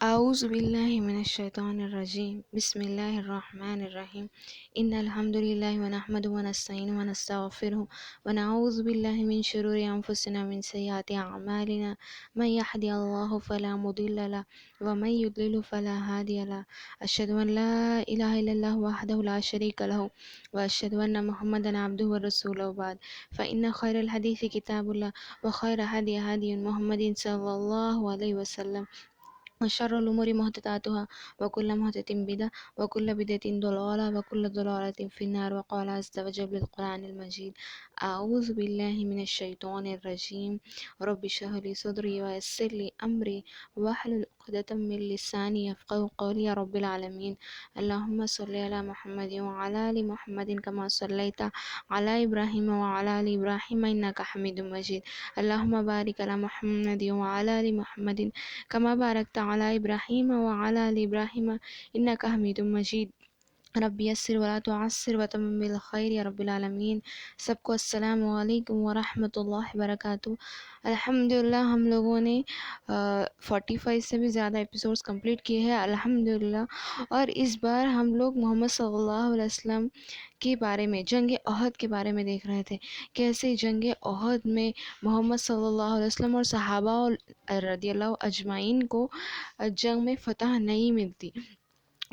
اعوذ باللہ من الشیطان الرجیم بسم اللہ الرحمن الرحیم ان الحمد للہ ونحمده ونستعینه ونستغفره ونعوذ باللہ من شرور انفسنا من سیئات اعمالنا من يهد اللہ فلا مضل له ومن يضلل فلا هادي له اشهد ان لا الہ الا اللہ وحدہ لا شریک له واشهد ان محمدا عبده ورسوله بعد فان خیر الحدیث کتاب اللہ وخیر هدی هدی محمد صلی اللہ علیہ وسلم وشر الأمور محدثاتها وكل محدثة بدعة وكل بدعة ضلالة وكل ضلالة في النار. وقال عز وجل بالقرآن المجيد أعوذ بالله من الشيطان الرجيم رب اشرح لي صدري ويسر لي أمري واحلل عقدة من لساني يفقهوا قولي يا رب العالمين. اللهم صل على محمد وعلى آل محمد كما صليت على إبراهيم وعلى آل إبراهيم إنك حميد مجيد. اللهم بارك على محمد وعلى آل محمد كما باركت على إبراهيم وعلى آل إبراهيم إنك حميد مجيد. رب یسر ولا تعسر وتمم بالخیر یا رب العالمین. سب کو السلام علیکم ورحمۃ اللہ وبرکاتہ. الحمدللہ ہم لوگوں نے 45 سے بھی زیادہ ایپیسوڈز کمپلیٹ کیے ہیں الحمدللہ. اور اس بار ہم لوگ محمد صلی اللہ علیہ وسلم کے بارے میں جنگ احد کے بارے میں دیکھ رہے تھے. کیسے جنگ احد میں محمد صلی اللہ علیہ وسلم اور صحابہ رضی اللہ اجمعین کو جنگ میں فتح نہیں ملتی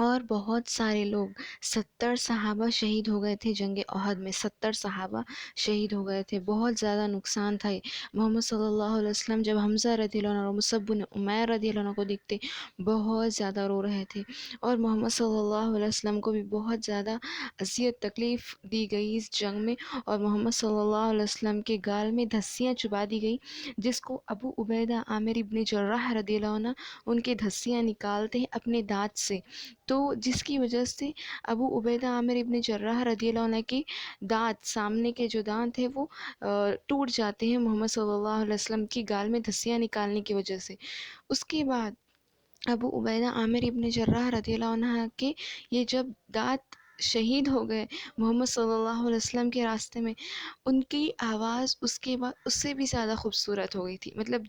اور بہت سارے لوگ 70 صحابہ شہید ہو گئے تھے. جنگ احد میں 70 صحابہ شہید ہو گئے تھے. بہت زیادہ نقصان تھا. محمد صلی اللہ علیہ وسلم جب حمزہ رضی اللہ عنہ اور مصعب بن عمیر رضی اللہ عنہ کو دیکھتے بہت زیادہ رو رہے تھے. اور محمد صلی اللہ علیہ وسلم کو بھی بہت زیادہ اذیت تکلیف دی گئی اس جنگ میں. اور محمد صلی اللہ علیہ وسلم کے گال میں دھسیاں چبا دی گئی جس کو ابو عبیدہ عامر ابن جراح رضی اللہ عنہ ان کے دھسیاں نکالتے ہیں اپنے دانت سے. تو جس کی وجہ سے ابو عبیدہ عامر ابن جراح رضی اللہ عنہ کی دانت سامنے کے جو دانت ہے وہ ٹوٹ جاتے ہیں محمد صلی اللہ علیہ وسلم کی گال میں دھسیاں نکالنے کی وجہ سے. اس کے بعد ابو عبیدہ عامر ابن جراح رضی اللہ عنہ کے یہ جب دانت شہید ہو گئے محمد صلی اللہ علیہ وسلم کے راستے میں، ان کی آواز اس کے بعد اس سے بھی زیادہ خوبصورت ہو گئی تھی. مطلب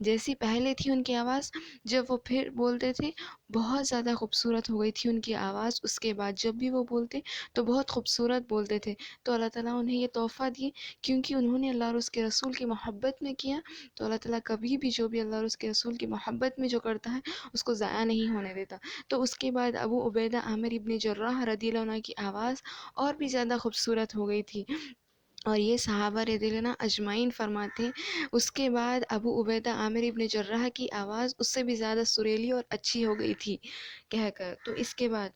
جیسی پہلے تھی ان کی آواز، جب وہ پھر بولتے تھے بہت زیادہ خوبصورت ہو گئی تھی ان کی آواز. اس کے بعد جب بھی وہ بولتے تو بہت خوبصورت بولتے تھے. تو اللہ تعالیٰ انہیں یہ تحفہ دیے کیونکہ انہوں نے اللہ اور اس کے رسول کی محبت میں کیا. تو اللہ تعالیٰ کبھی بھی جو بھی اللہ اور اس کے رسول کی محبت میں جو کرتا ہے اس کو ضائع نہیں ہونے دیتا. تو اس کے بعد ابو عبیدہ عامر ابن جراح رضی اللہ عنہ کی آواز اور بھی زیادہ خوبصورت ہو گئی تھی. اور یہ صحابہ رضی اللہ عنہ اجمعین فرماتے ہیں اس کے بعد ابو عبیدہ عامر ابن جراح کی آواز اس سے بھی زیادہ سریلی اور اچھی ہو گئی تھی کہہ کر. تو اس کے بعد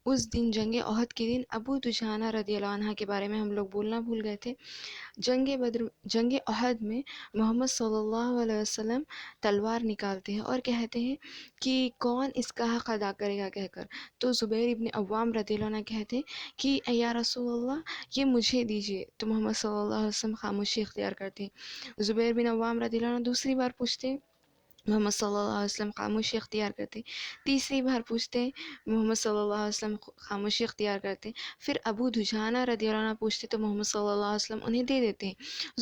اس دن جنگ احد کے دن ابو دجانہ رضی اللہ عنہ کے بارے میں ہم لوگ بولنا بھول گئے تھے. جنگ احد میں محمد صلی اللہ علیہ وسلم تلوار نکالتے ہیں اور کہتے ہیں کہ کون اس کا حق ادا کرے گا کہہ کر. تو زبیر ابن عوام رضی اللہ عنہ کہتے ہیں کہ یا رسول اللہ یہ مجھے دیجیے. تو محمد صلی اللہ علیہ وسلم خاموشی اختیار کرتے ہیں. زبیر بن عوام رضی اللہ عنہ دوسری بار پوچھتے ہیں، محمد صلی اللہ علیہ وسلم خاموشی اختیار کرتے. تیسری بار پوچھتے ہیں، محمد صلی اللہ علیہ وسلم خاموشی اختیار کرتے. پھر ابو دجانہ رضی اللہ عنہ پوچھتے تو محمد صلی اللہ علیہ وسلم انہیں دے دیتے ہیں.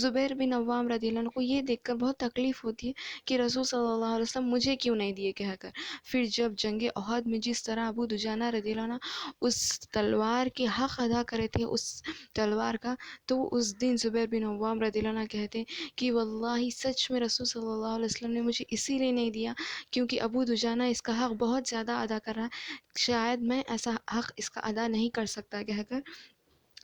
زبیر بن عوام رضی اللہ عنہ کو یہ دیکھ کر بہت تکلیف ہوتی ہے کہ رسول صلی اللہ علیہ وسلم مجھے کیوں نہیں دیے کہہ کر. پھر جب جنگ احد میں جس طرح ابو دجانہ رضی اللہ عنہ اس تلوار کے حق ادا کرے تھے اس تلوار کا، تو اس دن زبیر بن عوام رضی اللہ عنہ کہتے ہیں کہ واللہ سچ میں رسول صلی اللہ علیہ وسلم نے مجھے اسی لیے نہیں دیا کیونکہ ابو دجانہ اس کا حق بہت زیادہ ادا کر رہا ہے، شاید میں ایسا حق اس کا ادا نہیں کر سکتا کہہ کر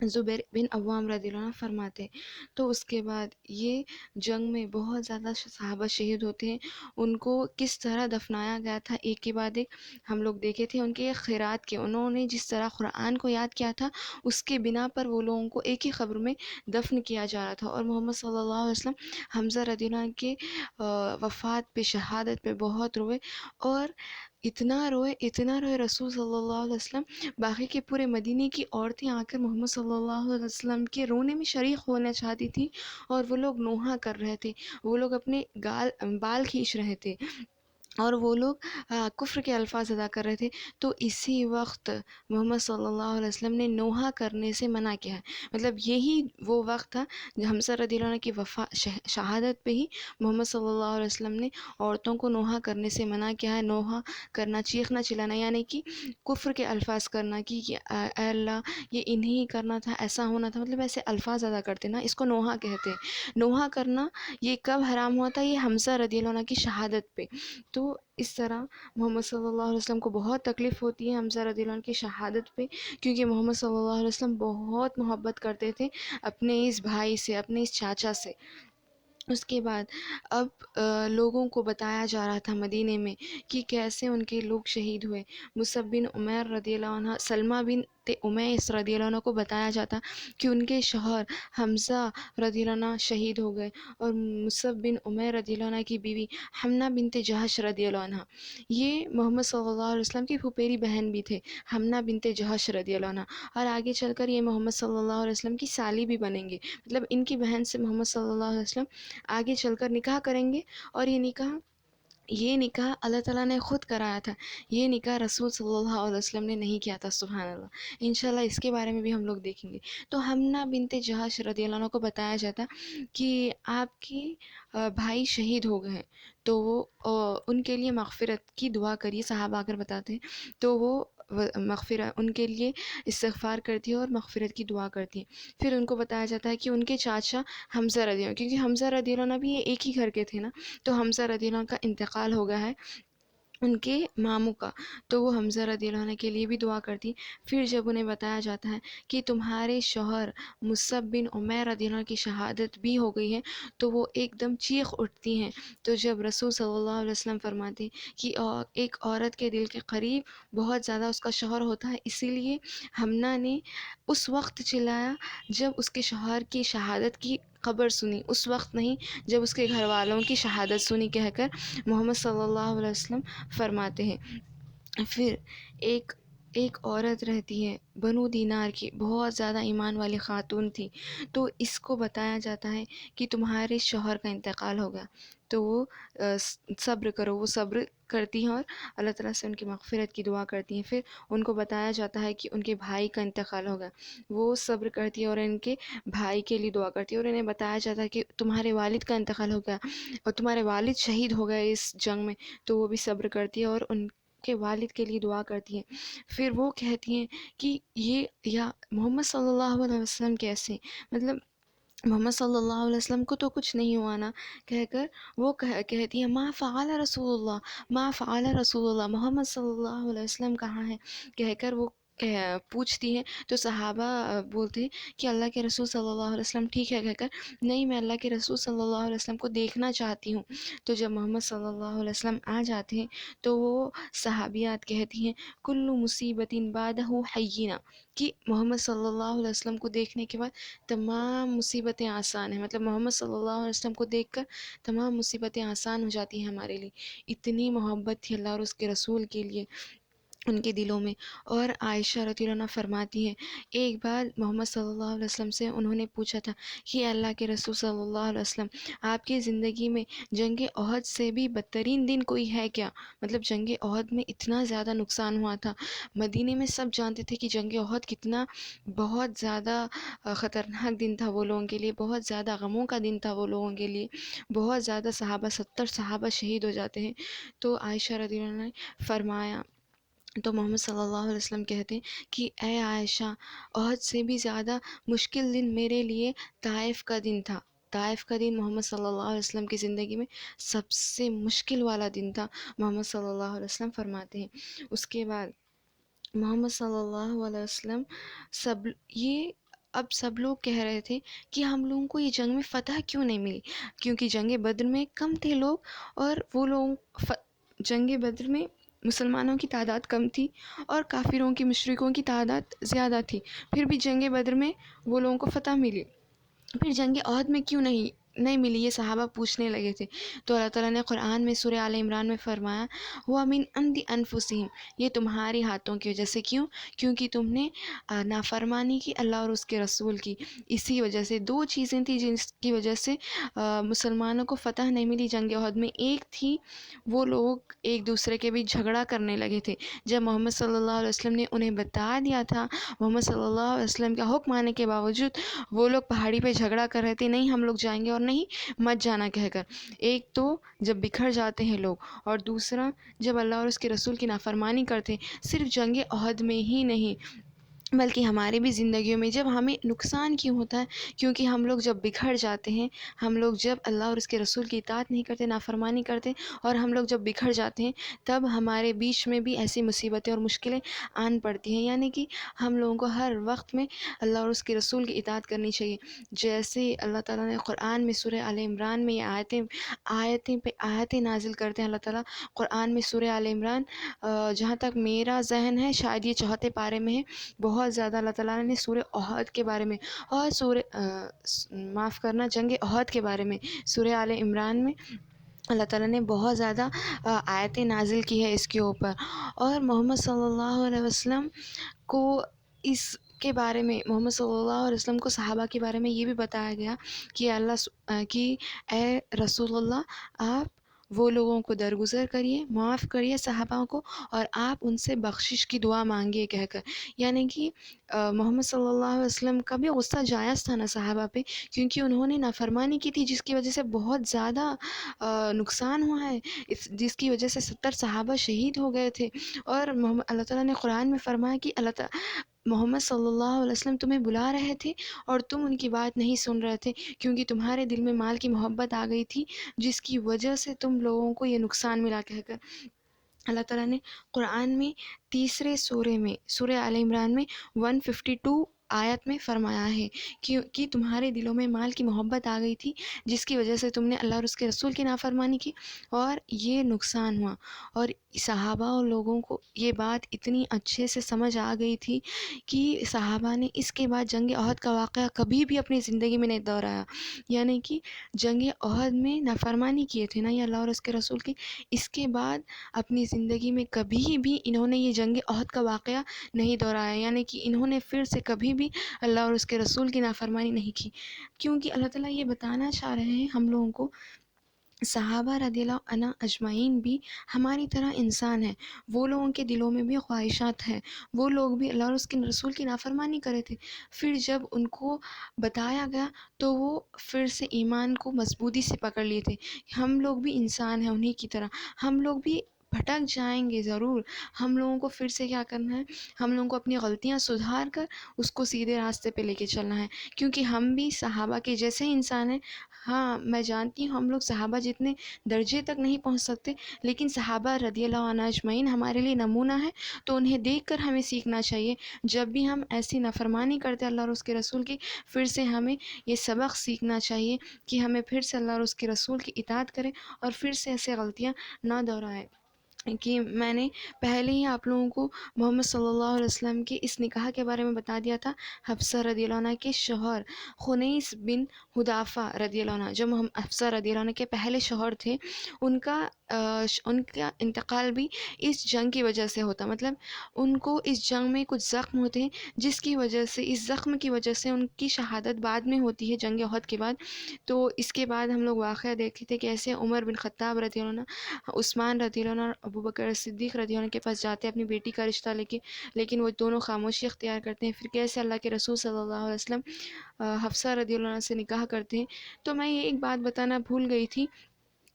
زبیر بن عوام رضی اللہ عنہ فرماتے. تو اس کے بعد یہ جنگ میں بہت زیادہ صحابہ شہید ہوتے ہیں. ان کو کس طرح دفنایا گیا تھا ایک کے بعد ایک ہم لوگ دیکھے تھے. ان کے خیرات کے انہوں نے جس طرح قرآن کو یاد کیا تھا اس کے بنا پر وہ لوگوں کو ایک ہی قبر میں دفن کیا جا رہا تھا. اور محمد صلی اللہ علیہ وسلم حمزہ رضی اللہ عنہ کے وفات پہ شہادت پہ بہت روئے اور اتنا روئے رسول صلی اللہ علیہ وسلم. باقی کے پورے مدینے کی عورتیں آ کر محمد صلی اللہ علیہ وسلم کے رونے میں شریک ہونا چاہتی تھی اور وہ لوگ نوحہ کر رہے تھے، وہ لوگ اپنے بال کھینچ رہے تھے. اور وہ لوگ کفر کے الفاظ ادا کر رہے تھے. تو اسی وقت محمد صلی اللہ علیہ وسلم نے نوحہ کرنے سے منع کیا ہے. مطلب یہی وہ وقت تھا جب حمزہ رضی اللہ عنہ کی شہادت پہ ہی محمد صلی اللہ علیہ وسلم نے عورتوں کو نوحہ کرنے سے منع کیا ہے. نوحہ کرنا، چیخنا چلانا، یعنی کہ کفر کے الفاظ کرنا کہ اے اللہ یہ انہیں کرنا تھا، ایسا ہونا تھا، مطلب ایسے الفاظ ادا کرتے نا، اس کو نوحہ کہتے ہیں. نوحہ کرنا یہ کب حرام ہوا تھا؟ یہ حمزہ رضی اللہ عنہ کی شہادت پہ. تو اس طرح محمد صلی اللہ علیہ وسلم کو بہت تکلیف ہوتی ہے حمزہ رضی اللہ عنہ کی شہادت پہ، کیونکہ محمد صلی اللہ علیہ وسلم بہت محبت کرتے تھے اپنے اس بھائی سے، اپنے اس چاچا سے. اس کے بعد اب لوگوں کو بتایا جا رہا تھا مدینے میں کہ کیسے ان کے لوگ شہید ہوئے. مصعب بن عمیر رضی اللہ عنہ، سلمہ بنت امیس رضی اللہ عنہ کو بتایا جاتا کہ ان کے شوہر حمزہ رضی اللہ عنہ شہید ہو گئے، اور مصعب بن عمیر رضی اللہ عنہ کی بیوی حمنہ بنت جہش رضی اللہ عنہ، یہ محمد صلی اللہ علیہ وسلم کی پھوپھیری بہن بھی تھے، حمنہ بنت جہش رضی اللہ عنہ، اور آگے چل کر یہ محمد صلی اللہ علیہ وسلم کی سالی بھی بنیں گے. مطلب ان کی بہن سے محمد صلی اللہ علیہ وسلم آگے چل کر نکاح کریں گے. اور یہ نکاح اللہ تعالیٰ نے خود کرایا تھا، یہ نکاح رسول صلی اللہ علیہ وسلم نے نہیں کیا تھا. سبحان اللہ. انشاءاللہ اس کے بارے میں بھی ہم لوگ دیکھیں گے. تو حمنہ بنت جہش رضی اللہ عنہ کو بتایا جاتا کہ آپ کی بھائی شہید ہو گئے ہیں، تو وہ ان کے لیے مغفرت کی دعا کریے. صحابہ آ کر بتاتے ہیں تو وہ مغفرت ان کے لیے استغفار کرتی ہے اور مغفرت کی دعا کرتی ہے. پھر ان کو بتایا جاتا ہے کہ ان کے چاچا حمزہ رضی اللہ عنہ، کیونکہ حمزہ رضی اللہ عنہ بھی یہ ایک ہی گھر کے تھے نا، تو حمزہ رضی اللہ عنہ کا انتقال ہو گیا ہے ان کے ماموں کا، تو وہ حمزہ رضی اللہ عنہ کے لیے بھی دعا کرتی. پھر جب انہیں بتایا جاتا ہے کہ تمہارے شوہر مصعب بن عمیر رضی اللہ عنہ کی شہادت بھی ہو گئی ہے، تو وہ ایک دم چیخ اٹھتی ہیں. تو جب رسول صلی اللہ علیہ وسلم فرماتے ہیں کہ ایک عورت کے دل کے قریب بہت زیادہ اس کا شوہر ہوتا ہے، اسی لیے حمنہ نے اس وقت چلایا جب اس کے شوہر کی شہادت کی خبر سنی، اس وقت نہیں جب اس کے گھر والوں کی شہادت سنی، کہہ کر محمد صلی اللہ علیہ وسلم فرماتے ہیں. پھر ایک عورت رہتی ہے بنو دینار کی، بہت زیادہ ایمان والی خاتون تھی، تو اس کو بتایا جاتا ہے کہ تمہارے شوہر کا انتقال ہو گیا، تو وہ صبر کرو. وہ صبر کرتی ہیں اور اللہ تعالیٰ سے ان کی مغفرت کی دعا کرتی ہیں. پھر ان کو بتایا جاتا ہے کہ ان کے بھائی کا انتقال ہو گیا، وہ صبر کرتی ہے اور ان کے بھائی کے لیے دعا کرتی ہے. اور انہیں بتایا جاتا ہے کہ تمہارے والد کا انتقال ہو گیا اور تمہارے والد شہید ہو گئے اس جنگ میں، تو وہ بھی صبر کرتی ہے اور ان کے والد کے لیے دعا کرتی ہیں. پھر وہ کہتی ہیں کہ یہ یا محمد صلی اللہ علیہ وسلم کیسے، مطلب محمد صلی اللہ علیہ وسلم کو تو کچھ نہیں ہوا نا، کہہ کر وہ کہتی ہیں ما فعل رسول اللہ، ما فعل رسول اللہ، محمد صلی اللہ علیہ وسلم کہاں ہے، کہہ کر وہ پوچھتی ہیں. تو صحابہ بولتے ہیں کہ اللہ کے رسول صلی اللہ علیہ وسلم ٹھیک ہے، کہہ کر نہیں میں اللہ کے رسول صلی اللہ علیہ وسلم کو دیکھنا چاہتی ہوں. تو جب محمد صلی اللہ علیہ وسلم آ جاتے ہیں تو وہ صحابیات کہتی ہیں کل مصیبت بعدہ حیینہ، کہ محمد صلی اللہ علیہ وسلم کو دیکھنے کے بعد تمام مصیبتیں آسان ہیں. مطلب محمد صلی اللہ علیہ وسلم کو دیکھ کر تمام مصیبتیں آسان ہو جاتی ہیں ہمارے لیے. اتنی محبت تھی اللہ اور اس کے رسول کے لیے ان کے دلوں میں. اور عائشہ رضی اللہ عنہ فرماتی ہیں ایک بار محمد صلی اللہ علیہ وسلم سے انہوں نے پوچھا تھا کہ اللہ کے رسول صلی اللہ علیہ وسلم آپ کی زندگی میں جنگ احد سے بھی بدترین دن کوئی ہے کیا؟ مطلب جنگ احد میں اتنا زیادہ نقصان ہوا تھا، مدینے میں سب جانتے تھے کہ جنگ احد کتنا بہت زیادہ خطرناک دن تھا وہ لوگوں کے لیے، بہت زیادہ غموں کا دن تھا وہ لوگوں کے لیے، بہت زیادہ صحابہ 70 صحابہ شہید ہو جاتے ہیں. تو عائشہ رضی اللہ عنہ نے فرمایا، تو محمد صلی اللہ علیہ وسلم کہتے ہیں کہ اے عائشہ احد سے بھی زیادہ مشکل دن میرے لیے طائف کا دن تھا. طائف کا دن محمد صلی اللہ علیہ وسلم کی زندگی میں سب سے مشکل والا دن تھا، محمد صلی اللہ علیہ وسلم فرماتے ہیں. اس کے بعد محمد صلی اللہ علیہ وسلم اب سب لوگ کہہ رہے تھے کہ ہم لوگوں کو یہ جنگ میں فتح کیوں نہیں ملی، کیونکہ جنگ بدر میں کم تھے لوگ، اور وہ لوگ جنگ بدر میں مسلمانوں کی تعداد کم تھی اور کافروں کی، مشرکوں کی تعداد زیادہ تھی، پھر بھی جنگ بدر میں وہ لوگوں کو فتح ملی. پھر جنگ احد میں کیوں نہیں نہیں ملی، یہ صحابہ پوچھنے لگے تھے، تو اللہ تعالیٰ نے قرآن میں سورہ آل عمران میں فرمایا ہوا من عند انفسہم، یہ تمہارے ہاتھوں کی وجہ سے. کیوں؟ کیونکہ تم نے نافرمانی کی اللہ اور اس کے رسول کی. اسی وجہ سے دو چیزیں تھیں جس کی وجہ سے مسلمانوں کو فتح نہیں ملی جنگ احد میں. ایک تھی وہ لوگ ایک دوسرے کے بیچ جھگڑا کرنے لگے تھے. جب محمد صلی اللہ علیہ وسلم نے انہیں بتا دیا تھا، محمد صلی اللہ علیہ وسلم کا حکم آنے کے باوجود وہ لوگ پہاڑی پہ جھگڑا کر رہے تھے، نہیں ہم لوگ جائیں گے اور نہیں مت جانا کہہ کر. ایک تو جب بکھر جاتے ہیں لوگ، اور دوسرا جب اللہ اور اس کے رسول کی نافرمانی کرتے ہیں. صرف جنگ احد میں ہی نہیں بلکہ ہماری بھی زندگیوں میں جب ہمیں نقصان کیوں ہوتا ہے؟ کیونکہ ہم لوگ جب بکھر جاتے ہیں، ہم لوگ جب اللہ اور اس کے رسول کی اطاعت نہیں کرتے، نافرمانی کرتے، اور ہم لوگ جب بکھر جاتے ہیں تب ہمارے بیچ میں بھی ایسی مصیبتیں اور مشکلیں آن پڑتی ہیں. یعنی کہ ہم لوگوں کو ہر وقت میں اللہ اور اس کے رسول کی اطاعت کرنی چاہیے. جیسے اللہ تعالیٰ نے قرآن میں سورہ آل عمران میں یہ آیتیں نازل کرتے ہیں. اللہ تعالیٰ قرآن میں سورہ آل عمران، جہاں تک میرا ذہن ہے شاید یہ 4 پارے میں ہے، بہت زیادہ اللہ تعالیٰ نے سورہ احد کے بارے میں اور جنگ احد کے بارے میں سورہ آل عمران میں اللہ تعالیٰ نے بہت زیادہ آیتیں نازل کی ہے اس کے اوپر. اور محمد صلی اللہ علیہ وسلم کو اس کے بارے میں، محمد صلی اللہ علیہ وسلم کو صحابہ کے بارے میں یہ بھی بتایا گیا کہ اے رسول اللہ، آپ وہ لوگوں کو درگزر کریے، معاف کریے صحابہ کو، اور آپ ان سے بخشش کی دعا مانگیے کہہ کر. یعنی کہ محمد صلی اللہ علیہ وسلم کا بھی غصہ جائز تھا نا صحابہ پہ، کیونکہ انہوں نے نافرمانی کی تھی جس کی وجہ سے بہت زیادہ نقصان ہوا ہے، جس کی وجہ سے 70 صحابہ شہید ہو گئے تھے. اور اللہ تعالیٰ نے قرآن میں فرمایا کہ محمد صلی اللہ علیہ وسلم تمہیں بلا رہے تھے اور تم ان کی بات نہیں سن رہے تھے، کیونکہ تمہارے دل میں مال کی محبت آ گئی تھی جس کی وجہ سے تم لوگوں کو یہ نقصان ملا کہہ کر. اللہ تعالیٰ نے قرآن میں تیسرے سورہ میں، سورہ آل عمران میں 152 آیت میں فرمایا ہے کہ تمہارے دلوں میں مال کی محبت آ گئی تھی جس کی وجہ سے تم نے اللہ اور اس کے رسول کی نافرمانی کی اور یہ نقصان ہوا. اور صحابہ اور لوگوں کو یہ بات اتنی اچھے سے سمجھ آ گئی تھی کہ صحابہ نے اس کے بعد جنگ احد کا واقعہ کبھی بھی اپنی زندگی میں نہیں دہرایا. یعنی کہ جنگ احد میں نافرمانی کیے تھے نا یہ اللہ اور اس کے رسول کی، اس کے بعد اپنی زندگی میں کبھی بھی انہوں نے یہ جنگ احد کا واقعہ نہیں دہرایا. یعنی کہ انہوں نے پھر سے کبھی بھی اللہ اور اس کے رسول کی نافرمانی نہیں کی، کیونکہ اللہ تعالیٰ یہ بتانا چاہ رہے ہیں ہم لوگوں کو، صحابہ رضی اللہ عنہ اجمعین بھی ہماری طرح انسان ہیں، وہ لوگوں کے دلوں میں بھی خواہشات ہیں، وہ لوگ بھی اللہ اور اس کے رسول کی نافرمانی کرے تھے. پھر جب ان کو بتایا گیا تو وہ پھر سے ایمان کو مضبوطی سے پکڑ لیے تھے. ہم لوگ بھی انسان ہیں انہی کی طرح، ہم لوگ بھی بھٹک جائیں گے ضرور. ہم لوگوں کو پھر سے کیا کرنا ہے؟ ہم لوگوں کو اپنی غلطیاں سدھار کر اس کو سیدھے راستے پہ لے کے چلنا ہے، کیونکہ ہم بھی صحابہ کے جیسے ہی انسان ہیں. ہاں میں جانتی ہوں ہم لوگ صحابہ جتنے درجے تک نہیں پہنچ سکتے، لیکن صحابہ رضی اللہ عنہ اجمعین ہمارے لیے نمونہ ہے، تو انہیں دیکھ کر ہمیں سیکھنا چاہیے. جب بھی ہم ایسی نافرمانی کرتے اللہ اور اس کے رسول کی، پھر سے ہمیں یہ سبق سیکھنا چاہیے کہ ہمیں پھر سے اللہ اور اس کے رسول کی اطاعت کریں اور پھر سے ایسے غلطیاں نہ دہرائیں. کہ میں نے پہلے ہی آپ لوگوں کو محمد صلی اللہ علیہ وسلم کے اس نکاح کے بارے میں بتا دیا تھا. حفصہ رضی اللہ عنہ کے شوہر خنیس بن حذافہ رضی اللہ عنہ، جو حفصہ رضی اللہ عنہ کے پہلے شوہر تھے، ان کا انتقال بھی اس جنگ کی وجہ سے ہوتا. مطلب ان کو اس جنگ میں کچھ زخم ہوتے ہیں جس کی وجہ سے، اس زخم کی وجہ سے ان کی شہادت بعد میں ہوتی ہے جنگ احد کے بعد. تو اس کے بعد ہم لوگ واقعہ دیکھتے تھے کہ ایسے عمر بن خطاب رضی اللہ عنہ، عثمان رضی اللہ عنہ، ابو بکر صدیق رضی اللہ عنہ کے پاس جاتے ہیں اپنی بیٹی کا رشتہ لے کے، لیکن وہ دونوں خاموشی اختیار کرتے ہیں. پھر کیسے اللہ کے رسول صلی اللہ علیہ وسلم حفصہ رضی اللہ عنہ سے نکاح کرتے ہیں. تو میں یہ ایک بات بتانا بھول گئی تھی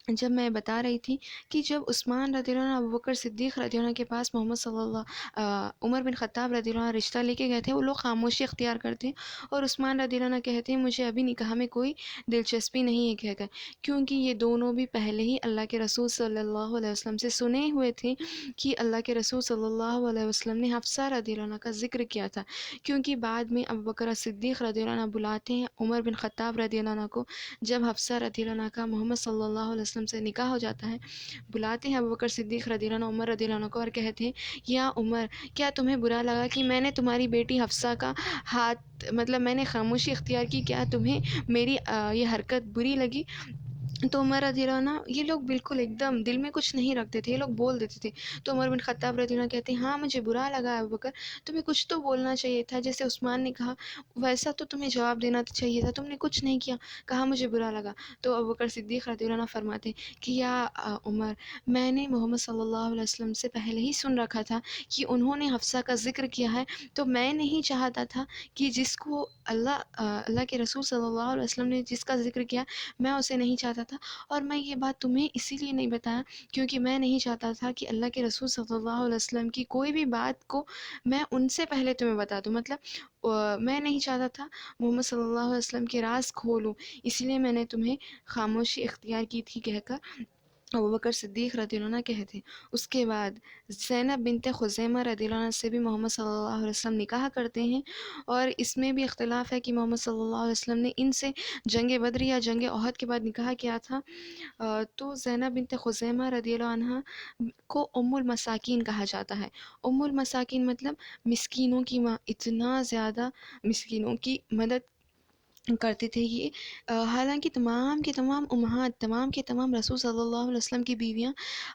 جب میں بتا رہی تھی کہ جب عثمان رضی اللہ عنہ ابو بکر صدیق رضی اللہ عنہ کے پاس محمد صلی اللہ عمر بن خطاب رضی اللہ عنہ رشتہ لے کے گئے تھے، وہ لوگ خاموشی اختیار کرتے ہیں اور عثمان رضی اللہ عنہ کہتے ہیں مجھے ابھی نکاح میں کوئی دلچسپی نہیں ہے کہہ کر، کیونکہ یہ دونوں بھی پہلے ہی اللہ کے رسول صلی اللہ علیہ وسلم سے سنے ہوئے تھے کہ اللہ کے رسول صلی اللہ علیہ وسلم نے حفصہ رضی اللہ عنہ کا ذکر کیا تھا. کیونکہ بعد میں ابو بکر صدیق رضی اللہ عنہ بلاتے ہیں عمر بن خطاب رضی اللہ عنہ کو، جب حفصہ رضی اللہ عنہ کا محمد صلی اللہ علیہ وسلم وسلم سے نکاح ہو جاتا ہے، بلاتے ہیں ابوبکر صدیق رضی اللہ عنہ، عمر رضی اللہ عنہ کو، اور کہتے ہیں یا عمر کیا تمہیں برا لگا کہ میں نے تمہاری بیٹی حفصہ کا ہاتھ، مطلب میں نے خاموشی اختیار کی، کیا تمہیں میری یہ حرکت بری لگی؟ تو عمر رضی اللہ عنہ، یہ لوگ بالکل ایک دم دل میں کچھ نہیں رکھتے تھے، یہ لوگ بول دیتے تھے. تو عمر بن خطاب رضی اللہ عنہ کہتے ہیں ہاں مجھے برا لگا ابوبکر، تمہیں کچھ تو بولنا چاہیے تھا، جیسے عثمان نے کہا ویسا تو تمہیں جواب دینا چاہیے تھا، تم نے کچھ نہیں کیا، کہا مجھے برا لگا. تو ابوبکر صدیق رضی اللہ عنہ فرماتے ہیں کہ یا عمر، میں نے محمد صلی اللہ علیہ وسلم سے پہلے ہی سن رکھا تھا کہ انہوں نے حفصہ کا ذکر کیا ہے، تو میں نہیں چاہتا تھا کہ جس کو اللہ کے رسول صلی اللہ علیہ وسلم نے جس کا ذکر کیا میں اسے نہیں چاہتا تھا، اور میں یہ بات تمہیں اسی لیے نہیں بتایا کیونکہ میں نہیں چاہتا تھا کہ اللہ کے رسول صلی اللہ علیہ وسلم کی کوئی بھی بات کو میں ان سے پہلے تمہیں بتا دوں، مطلب میں نہیں چاہتا تھا محمد صلی اللہ علیہ وسلم کے راز کھولوں، اس لیے میں نے تمہیں خاموشی اختیار کی تھی کہہ کر ابوبکر صدیق رضی اللہ عنہ کہتے ہیں. اس کے بعد زینب بنت خزیمہ رضی اللہ عنہ سے بھی محمد صلی اللہ علیہ وسلم نکاح کرتے ہیں، اور اس میں بھی اختلاف ہے کہ محمد صلی اللہ علیہ وسلم نے ان سے جنگ بدر یا جنگ احد کے بعد نکاح کیا تھا. تو زینب بنت خزیمہ رضی اللہ عنہ کو ام المساکین کہا جاتا ہے. ام المساکین مطلب مسکینوں کی ماں، اتنا زیادہ مسکینوں کی مدد کرتے تھے یہ. حالانکہ تمام کے تمام امہات، تمام کے تمام رسول صلی اللہ علیہ وسلم کی بیویاں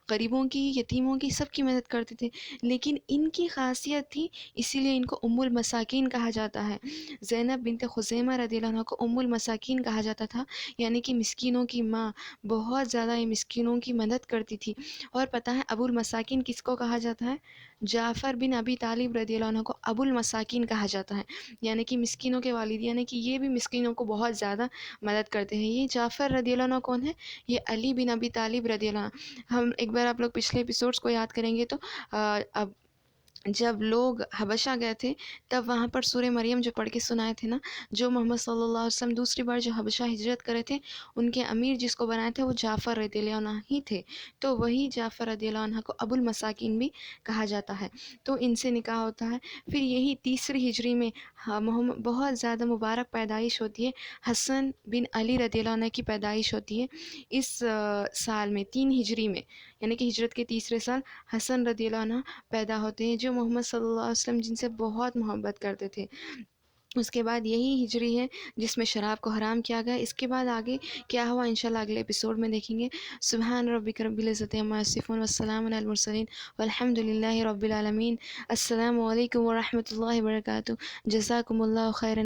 غریبوں کی، یتیموں کی، سب کی مدد کرتے تھے، لیکن ان کی خاصیت تھی اسی لیے ان کو ام المساکین کہا جاتا ہے. زینب بنت خزیمہ رضی اللہ عنہ کو ام المساکین کہا جاتا تھا، یعنی کہ مسکینوں کی ماں، بہت زیادہ یہ مسکینوں کی مدد کرتی تھی. اور پتہ ہے ابو المساکین کس کو کہا جاتا ہے؟ جعفر بن ابی طالب رضی اللہ عنہ کو ابو المساکین کہا جاتا ہے، یعنی کہ مسکینوں کے والد، یعنی کہ یہ بھی مسکینوں کو بہت زیادہ مدد کرتے ہیں. یہ جعفر رضی اللہ عنہ کون ہے؟ یہ علی بن ابی طالب رضی اللہ عنہ. ہم ایک بار آپ لوگ پچھلے ایپیسوڈس کو یاد کریں گے تو اب جب لوگ حبشہ گئے تھے تب وہاں پر سورہ مریم جو پڑھ کے سنائے تھے نا، جو محمد صلی اللہ علیہ وسلم دوسری بار جو حبشہ ہجرت کرے تھے ان کے امیر جس کو بنائے تھے وہ جعفر رضی اللہ عنہ ہی تھے. تو وہی جعفر رضی اللہ عنہ کو ابو المساکین بھی کہا جاتا ہے. تو ان سے نکاح ہوتا ہے. پھر یہی تیسری ہجری میں بہت زیادہ مبارک پیدائش ہوتی ہے، حسن بن علی رضی اللہ عنہ کی پیدائش ہوتی ہے اس سال میں 3 ہجری میں، یعنی کہ ہجرت کے تیسرے سال حسن رضی اللہ عنہ پیدا ہوتے ہیں، جو محمد صلی اللہ علیہ وسلم جن سے بہت محبت کرتے تھے. اس کے بعد یہی ہجری ہے جس میں شراب کو حرام کیا گیا. اس کے بعد آگے کیا ہوا انشاءاللہ اگلے ایپیسوڈ میں دیکھیں گے. سبحان ربک رب العزت عما یصفون والسلام علی المرسلین والحمد للہ رب العالمین. السلام علیکم ورحمۃ اللہ وبرکاتہ. جزاکم اللہ خیرا.